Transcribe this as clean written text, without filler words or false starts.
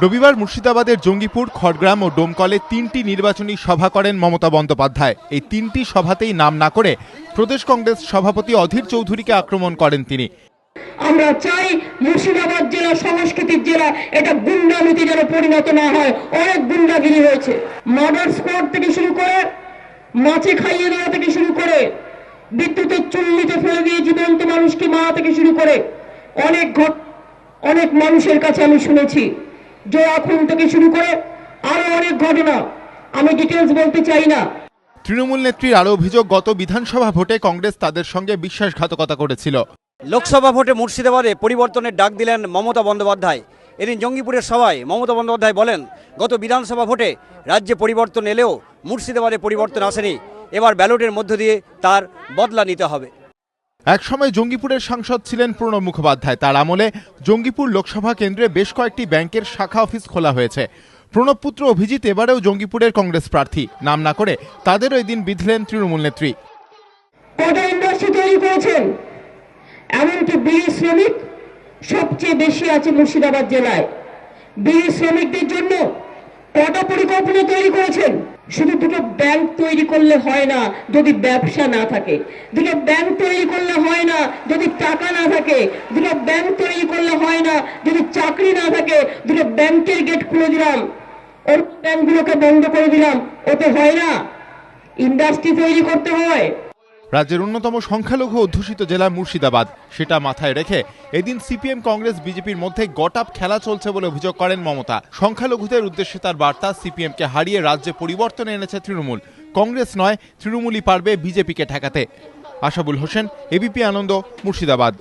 রবিবার মুর্শিদাবাদের জঙ্গিপুর, খড়গ্রাম ও ডোমকলে ৩টি নির্বাচনী সভা করেন মমতা বন্দ্যোপাধ্যায়। এই ৩টি সভাতেই নাম না করে প্রদেশ কংগ্রেস সভাপতি অধীর চৌধুরীকে আক্রমণ করেন তিনি। আমরা চাই মুর্শিদাবাদ জেলা সংস্কৃতির জেলা, এটা গুন্ডামিতে যেন পরিণত না হয়। অনেক গুন্ডাগিরি হয়েছে, মার্ডার স্কোয়াড থেকে শুরু করে মাছে খাইয়ে দেওয়া থেকে শুরু করে বিদ্যুতের চুল্লিতে ফেলে দিয়ে জীবন্ত মানুষকে মারা থেকে শুরু করে অনেক মানুষের কাছে আমি শুনেছি জোড়া খুন থেকে শুরু করে আরো অনেক ঘটনা, আমি ডিটেলস বলতে চাই না। তৃণমূল নেত্রীর আরো অভিযোগ, গত বিধানসভা ভোটে কংগ্রেস তাদের সঙ্গে বিশ্বাসঘাতকতা করেছিল। লোকসভা ভোটে মুর্শিদাবাদে পরিবর্তনের ডাক দিলেন মমতা বন্দ্যোপাধ্যায়। এদিন জঙ্গিপুরের সভায় মমতা বন্দ্যোপাধ্যায় বলেন, গত বিধানসভা ভোটে রাজ্যে পরিবর্তন এলেও মুর্শিদাবাদে পরিবর্তন আসেনি, এবার ব্যালটের মধ্য দিয়ে তার বদলা নিতে হবে। একসময় জঙ্গিপুরের সাংসদ ছিলেন প্রণব মুখোপাধ্যায়। তার আমলে জঙ্গিপুর লোকসভা কেন্দ্রে বেশ কয়েকটি ব্যাংকের শাখা অফিস খোলা হয়েছে। প্রণব পুত্র অভিজিৎ এবারেও জঙ্গিপুরের কংগ্রেস প্রার্থী। নাম না করে তাদেরও এদিন বিধলেন তৃণমূল নেত্রী। ইন্ডাস্ট্রি তৈরি করেছেন, এমনকি বিড়ি শ্রমিক সবচেয়ে বেশি আছে মুর্শিদাবাদ জেলায়। বিড়ি শ্রমিকদের জন্য কটা পরিকল্পনা তৈরি করেছেন। শুধু দুটো ব্যাংক তৈরি করলে হয় না যদি ব্যবসা না থাকে, দুটো ব্যাংক তৈরি করলে হয় না যদি টাকা না থাকে, দুটো ব্যাংক তৈরি করলে হয় না যদি চাকরি না থাকে। দুটো ব্যাংকের গেট খুলে দিলাম, অন্য ব্যাংকগুলোকে বন্ধ করে দিলাম, ওতে হয় না। ইন্ডাস্ট্রি তৈরি করতে হয়। রাজ্যের অন্যতম সংখ্যালঘু অধ্যুষিত জেলা মুর্শিদাবাদ, সেটা মাথায় রেখে এদিন সিপিএম, কংগ্রেস, বিজেপির মধ্যে গট-আপ খেলা চলছে বলে অভিযোগ করেন মমতা। সংখ্যালঘুদের উদ্দেশ্যে তার বার্তা, সিপিএমকে হারিয়ে রাজ্যে পরিবর্তন এনেছে তৃণমূল, কংগ্রেস নয়, তৃণমূলই পারবে বিজেপিকে ঠেকাতে। আশাবুল হোসেন, এবিপি আনন্দ, মুর্শিদাবাদ।